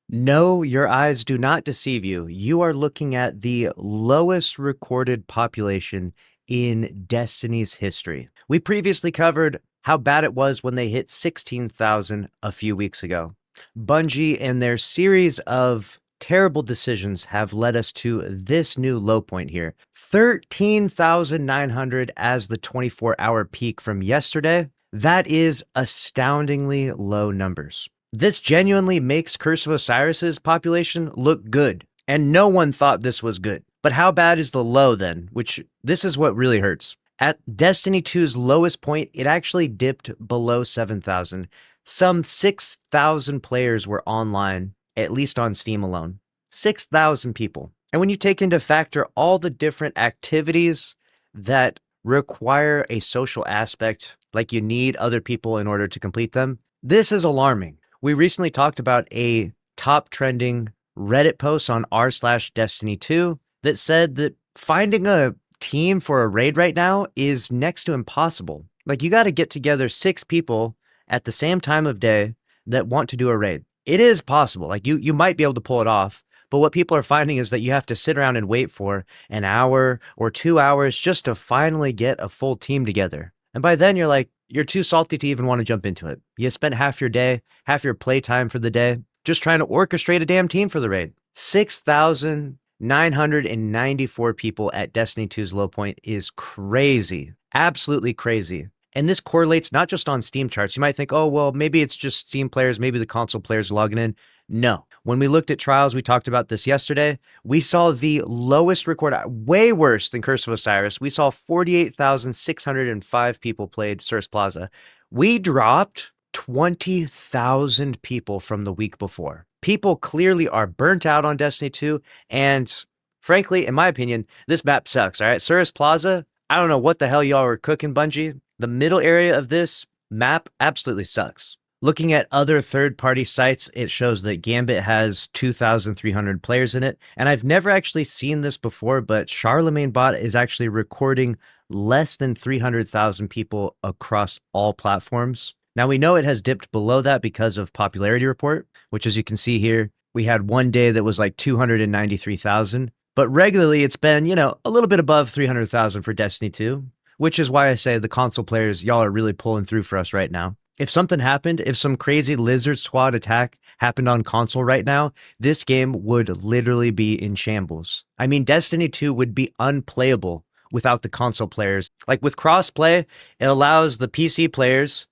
No, your eyes do not deceive you. You are looking at the lowest recorded population in Destiny's history. We previously covered how bad it was when they hit 16,000 a few weeks ago. Bungie and their series of terrible decisions have led us to this new low point here. 13,900 as the 24-hour peak from yesterday. That is astoundingly low numbers. This genuinely makes Curse of Osiris's population look good, and no one thought this was good. But how bad is the low then? Which this is what really hurts. At Destiny 2's lowest point, it actually dipped below 7,000. Some 6,000 players were online, at least on Steam alone. 6,000 people. And when you take into factor all the different activities that require a social aspect, like you need other people in order to complete them, this is alarming. We recently talked about a top trending Reddit post on r/Destiny2 that said that finding a team for a raid right now is next to impossible. Like, you got to get together 6 people at the same time of day that want to do a raid. It is possible. Like, you might be able to pull it off, but what people are finding is that you have to sit around and wait for an hour or 2 hours just to finally get a full team together. And by then you're like, you're too salty to even want to jump into it. You spent half your day, half your playtime for the day, just trying to orchestrate a damn team for the raid. 6,994 people at Destiny 2's low point is crazy. Absolutely crazy. And this correlates not just on Steam charts. You might think, oh, well, maybe it's just Steam players, maybe the console players logging in. No. When we looked at trials, we talked about this yesterday, we saw the lowest record, way worse than Curse of Osiris. We saw 48,605 people played Source Plaza. We dropped 20,000 people from the week before. People clearly are burnt out on Destiny 2, and frankly, in my opinion, this map sucks, all right? Source Plaza, I don't know what the hell y'all are cooking, Bungie. The middle area of this map absolutely sucks. Looking at other third-party sites, it shows that Gambit has 2,300 players in it. And I've never actually seen this before, but Charlemagne Bot is actually recording less than 300,000 people across all platforms. Now, we know it has dipped below that because of popularity report, which, as you can see here, we had one day that was like 293,000. But regularly, it's been, a little bit above 300,000 for Destiny 2, which is why I say the console players, y'all are really pulling through for us right now. If something happened, if some crazy Lizard Squad attack happened on console right now, this game would literally be in shambles. I mean, Destiny 2 would be unplayable without the console players. Like, with crossplay, it allows the PC players,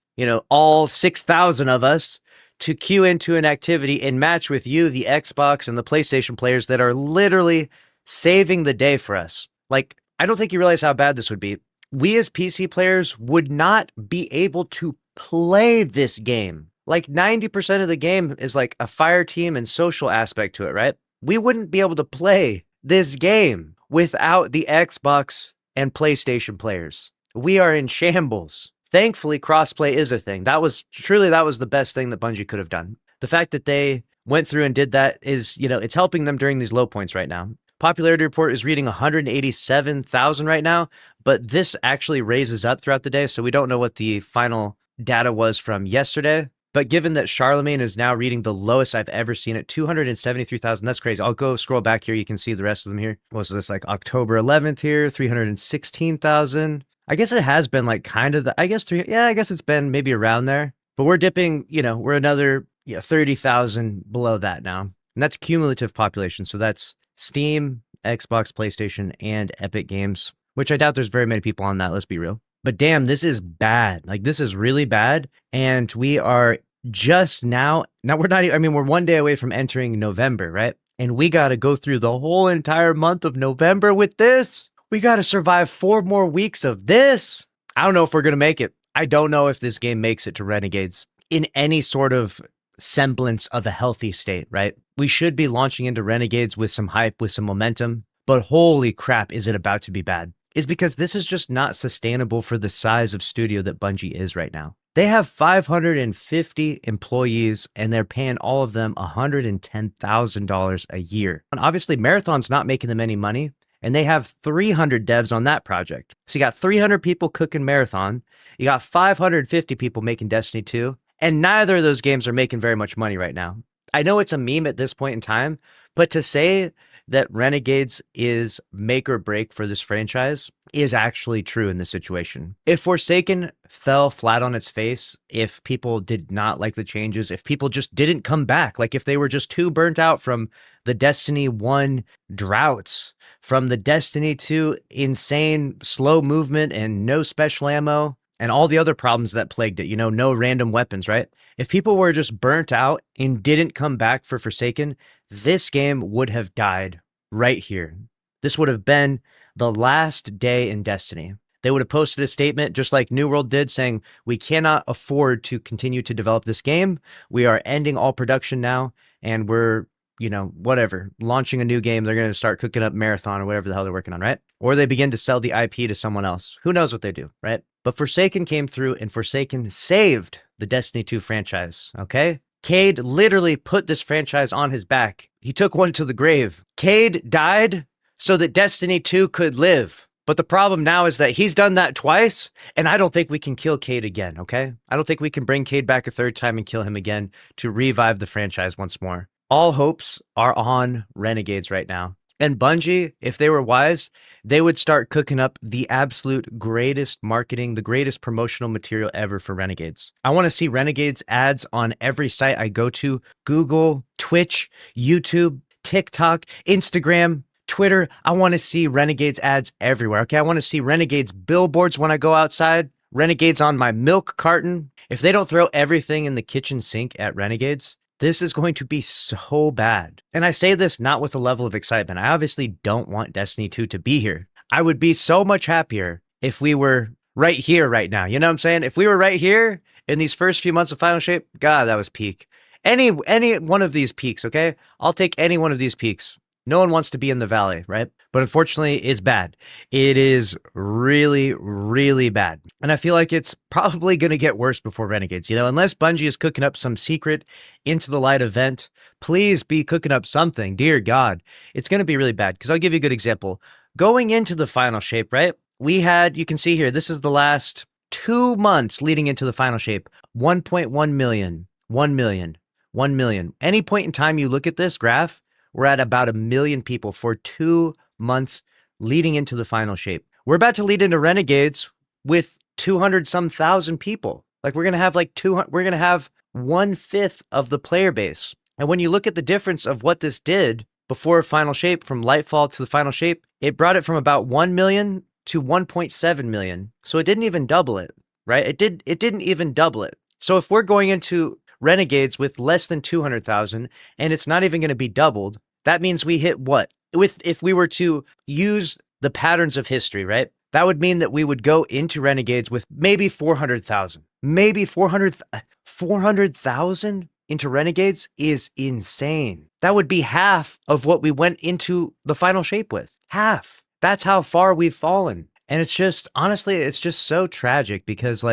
all 6,000 of us, to queue into an activity and match with you, the Xbox and the PlayStation players that are literally saving the day for us. Like, I don't think you realize how bad this would be. We as PC players would not be able to play this game. Like, 90% of the game is like a fire team and social aspect to it, right? We wouldn't be able to play this game without the Xbox and PlayStation players. We are in shambles. Thankfully, crossplay is a thing. That was the best thing that Bungie could have done. The fact that they went through and did that is, it's helping them during these low points right now. Popularity report is reading 187,000 right now, but this actually raises up throughout the day, so we don't know what the final data was from yesterday. But given that Charlemagne is now reading the lowest I've ever seen it, 273,000, that's crazy. I'll go scroll back here. You can see the rest of them here. What was this, like October 11th here, 316,000. I guess it has been like kind of I guess it's been maybe around there. But we're dipping, we're another 30,000 below that now. And that's cumulative population. So that's Steam, Xbox, PlayStation, and Epic Games, which I doubt there's very many people on that, let's be real. But damn, this is bad. Like, this is really bad. And we are just now we're not, we're one day away from entering November, right? And we got to go through the whole entire month of November with this. We got to survive 4 more weeks of this. I don't know if we're going to make it. I don't know if this game makes it to Renegades in any sort of semblance of a healthy state, right? We should be launching into Renegades with some hype, with some momentum, but holy crap, is it about to be bad? Is because this is just not sustainable for the size of studio that Bungie is right now. They have 550 employees and they're paying all of them $110,000 a year. And obviously Marathon's not making them any money, and they have 300 devs on that project. So you got 300 people cooking Marathon, you got 550 people making Destiny 2, and neither of those games are making very much money right now. I know it's a meme at this point in time, but to say that Renegades is make or break for this franchise is actually true in this situation. If Forsaken fell flat on its face, if people did not like the changes, if people just didn't come back, like if they were just too burnt out from the Destiny 1 droughts, from the Destiny 2 insane slow movement and no special ammo, and all the other problems that plagued it, no random weapons, right? If people were just burnt out and didn't come back for Forsaken, this game would have died right here. This would have been the last day in Destiny. They would have posted a statement just like New World did saying, we cannot afford to continue to develop this game. We are ending all production now, and we're whatever, launching a new game. They're going to start cooking up Marathon or whatever the hell they're working on, right? Or they begin to sell the IP to someone else. Who knows what they do, right? But Forsaken came through, and Forsaken saved the Destiny 2 franchise, okay? Cade literally put this franchise on his back. He took one to the grave. Cade died so that Destiny 2 could live. But the problem now is that he's done that twice, and I don't think we can kill Cade again, okay? I don't think we can bring Cade back a third time and kill him again to revive the franchise once more. All hopes are on Renegades right now. And Bungie, if they were wise, they would start cooking up the absolute greatest marketing, the greatest promotional material ever for Renegades. I want to see Renegades ads on every site I go to: Google, Twitch, YouTube, TikTok, Instagram, Twitter. I want to see Renegades ads everywhere. Okay, I want to see Renegades billboards when I go outside, Renegades on my milk carton. If they don't throw everything in the kitchen sink at Renegades, this is going to be so bad. And I say this not with a level of excitement. I obviously don't want Destiny 2 to be here. I would be so much happier if we were right here right now. You know what I'm saying? If we were right here in these first few months of Final Shape, God, that was peak. Any one of these peaks, okay? I'll take any one of these peaks. No one wants to be in the valley, right? But unfortunately, it's bad. It is really, really bad. And I feel like it's probably going to get worse before Renegades. Unless Bungie is cooking up some secret Into the Light event, please be cooking up something. Dear God, it's going to be really bad. Because I'll give you a good example. Going into the Final Shape, right? We had, you can see here, this is the last 2 months leading into the Final Shape. 1.1 million, 1 million, 1 million. Any point in time you look at this graph, we're at about 1 million people for 2 months leading into the Final Shape. We're about to lead into Renegades with 200 some thousand people. Like we're going to have we're going to have 1/5 of the player base. And when you look at the difference of what this did before Final Shape, from Lightfall to the Final Shape, it brought it from about 1 million to 1.7 million. So it didn't even double it, right? It didn't even double it. So if we're going into Renegades with less than 200,000 and it's not even going to be doubled, that means we hit what? If we were to use the patterns of history, right? That would mean that we would go into Renegades with maybe 400,000. Maybe 400,000 into Renegades is insane. That would be half of what we went into the Final Shape with. Half. That's how far we've fallen. And it's just, honestly, it's just so tragic because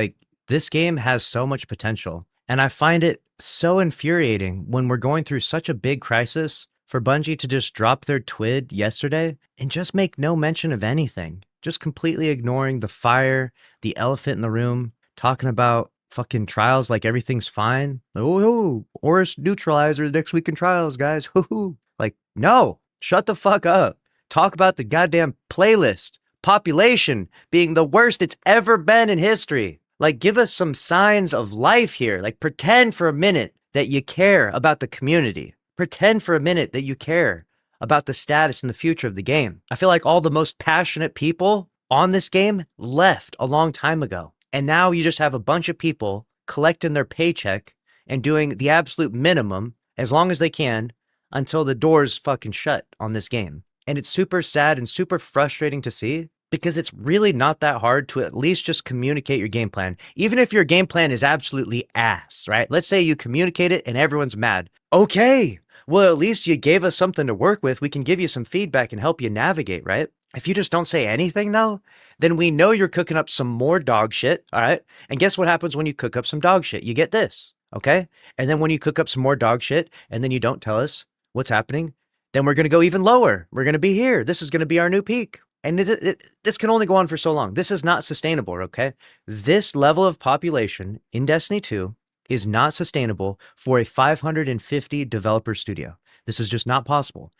this game has so much potential. And I find it so infuriating when we're going through such a big crisis for Bungie to just drop their twid yesterday and just make no mention of anything. Just completely ignoring the fire, the elephant in the room, talking about fucking trials like everything's fine. Oh, Horus neutralizer next week in trials, guys. Woohoo. No, shut the fuck up. Talk about the goddamn playlist. Population being the worst it's ever been in history. Give us some signs of life here. Pretend for a minute that you care about the community. Pretend for a minute that you care about the status and the future of the game. I feel like all the most passionate people on this game left a long time ago. And now you just have a bunch of people collecting their paycheck and doing the absolute minimum as long as they can until the doors fucking shut on this game. And it's super sad and super frustrating to see, because it's really not that hard to at least just communicate your game plan. Even if your game plan is absolutely ass, right? Let's say you communicate it and everyone's mad. Okay, well, at least you gave us something to work with. We can give you some feedback and help you navigate, right? If you just don't say anything though, then we know you're cooking up some more dog shit, all right? And guess what happens when you cook up some dog shit? You get this, okay? And then when you cook up some more dog shit and then you don't tell us what's happening, then we're going to go even lower. We're going to be here. This is going to be our new peak. And this can only go on for so long. This is not sustainable, okay? This level of population in Destiny 2 is not sustainable for a 550 developer studio. This is just not possible.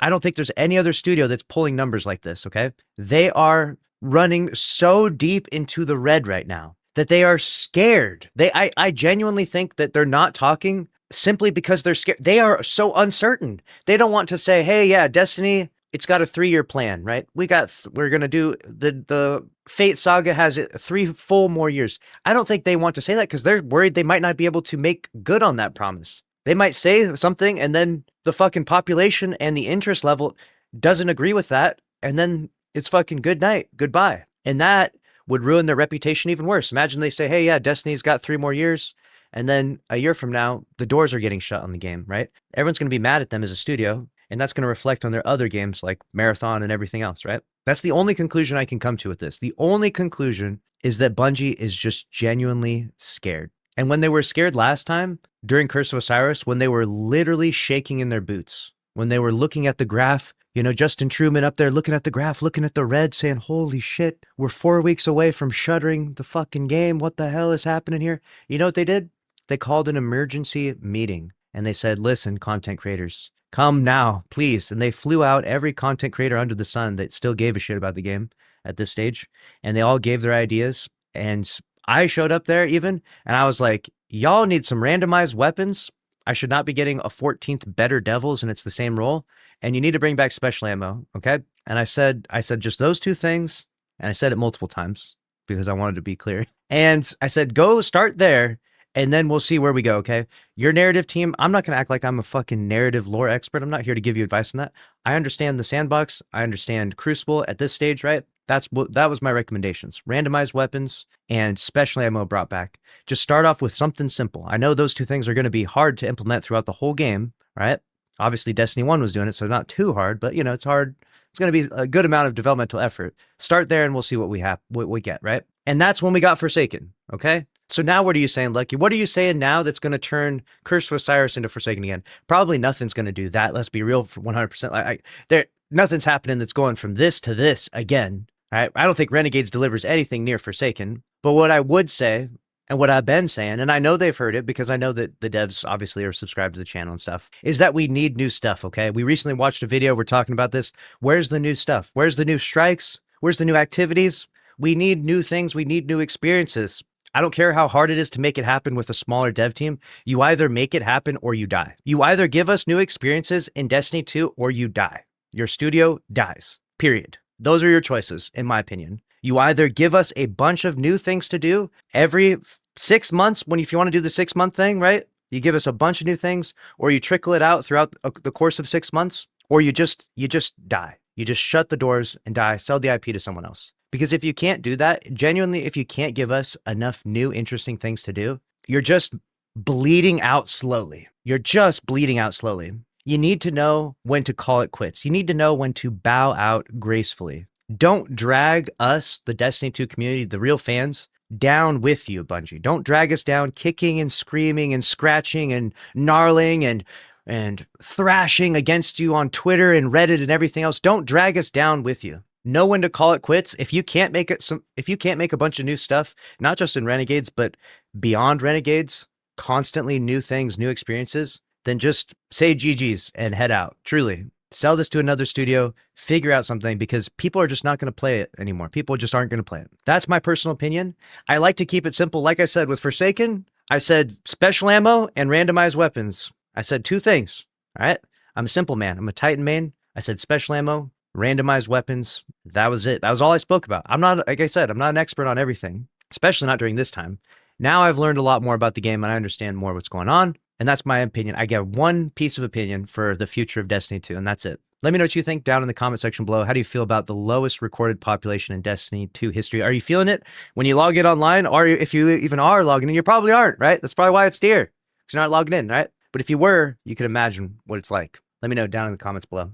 I don't think there's any other studio that's pulling numbers like this, okay? They are running so deep into the red right now that they are scared. I genuinely think that they're not talking simply because they're scared. They are so uncertain. They don't want to say, hey, yeah, Destiny, it's got a 3-year plan, right? We're going to do the Fate Saga has 3 full more years. I don't think they want to say that because they're worried they might not be able to make good on that promise. They might say something and then the fucking population and the interest level doesn't agree with that. And then it's fucking good night, goodbye. And that would ruin their reputation even worse. Imagine they say, hey, yeah, Destiny's got 3 more years. And then a year from now, the doors are getting shut on the game, right? Everyone's going to be mad at them as a studio. And that's going to reflect on their other games like Marathon and everything else, right? That's the only conclusion I can come to with this. The only conclusion is that Bungie is just genuinely scared. And when they were scared last time, during Curse of Osiris, when they were literally shaking in their boots, when they were looking at the graph, you know, Justin Truman up there looking at the graph, looking at the red, saying, holy shit, we're 4 weeks away from shuttering the fucking game. What the hell is happening here? You know what they did? They called an emergency meeting and they said, listen, content creators, come now, please. And they flew out every content creator under the sun that still gave a shit about the game at this stage. And they all gave their ideas. And I showed up there even, and I was like, y'all need some randomized weapons. I should not be getting a 14th better devils and it's the same role. And you need to bring back special ammo, okay? And I said just those 2 things. And I said it multiple times because I wanted to be clear. And I said, go start there. And then we'll see where we go, okay? Your narrative team, I'm not going to act like I'm a fucking narrative lore expert. I'm not here to give you advice on that. I understand the sandbox. I understand Crucible at this stage, right? That was my recommendations. Randomized weapons and special ammo brought back. Just start off with something simple. I know those 2 things are going to be hard to implement throughout the whole game, right? Obviously, Destiny 1 was doing it, so not too hard, but, you know, it's hard. It's going to be a good amount of developmental effort. Start there and we'll see what we get, right? And that's when we got Forsaken, okay? So now what are you saying, Lucky? What are you saying now that's going to turn Curse of Osiris into Forsaken again? Probably nothing's going to do that. Let's be real for 100%. Nothing's happening that's going from this to this again. Right? I don't think Renegades delivers anything near Forsaken. But what I would say, and what I've been saying, and I know they've heard it because I know that the devs obviously are subscribed to the channel and stuff, is that we need new stuff, okay? We recently watched a video. We're talking about this. Where's the new stuff? Where's the new strikes? Where's the new activities? We need new things. We need new experiences. I don't care how hard it is to make it happen with a smaller dev team. You either make it happen or you die. You either give us new experiences in Destiny 2 or you die. Your studio dies, period. Those are your choices, in my opinion. You either give us a bunch of new things to do every 6 months, if you want to do the 6-month thing, right? You give us a bunch of new things, or you trickle it out throughout the course of 6 months, or you just die. You just shut the doors and die, sell the IP to someone else. Because if you can't do that, genuinely, if you can't give us enough new, interesting things to do, you're just bleeding out slowly. You're just bleeding out slowly. You need to know when to call it quits. You need to know when to bow out gracefully. Don't drag us, the Destiny 2 community, the real fans, down with you, Bungie. Don't drag us down kicking and screaming and scratching and gnarling and thrashing against you on Twitter and Reddit and everything else. Don't drag us down with you. Know when to call it quits. If you can't make a bunch of new stuff, not just in Renegades, but beyond Renegades, constantly new things, new experiences, then just say GG's and head out. Truly. Sell this to another studio, figure out something, because people are just not going to play it anymore. People just aren't going to play it. That's my personal opinion. I like to keep it simple. Like I said, with Forsaken, I said special ammo and randomized weapons. I said 2 things. All right. I'm a simple man. I'm a Titan main. I said special ammo, randomized weapons. That was it. That was all I spoke about. I'm not, like I said, I'm not an expert on everything, especially not during this time. Now I've learned a lot more about the game and I understand more what's going on. And that's my opinion. I get one piece of opinion for the future of Destiny 2, and that's it. Let me know what you think down in the comment section below. How do you feel about the lowest recorded population in Destiny 2 history? Are you feeling it when you log in online? Or if you even are logging in, you probably aren't, right? That's probably why it's dear, because you're not logging in, right? But if you were, you could imagine what it's like. Let me know down in the comments below.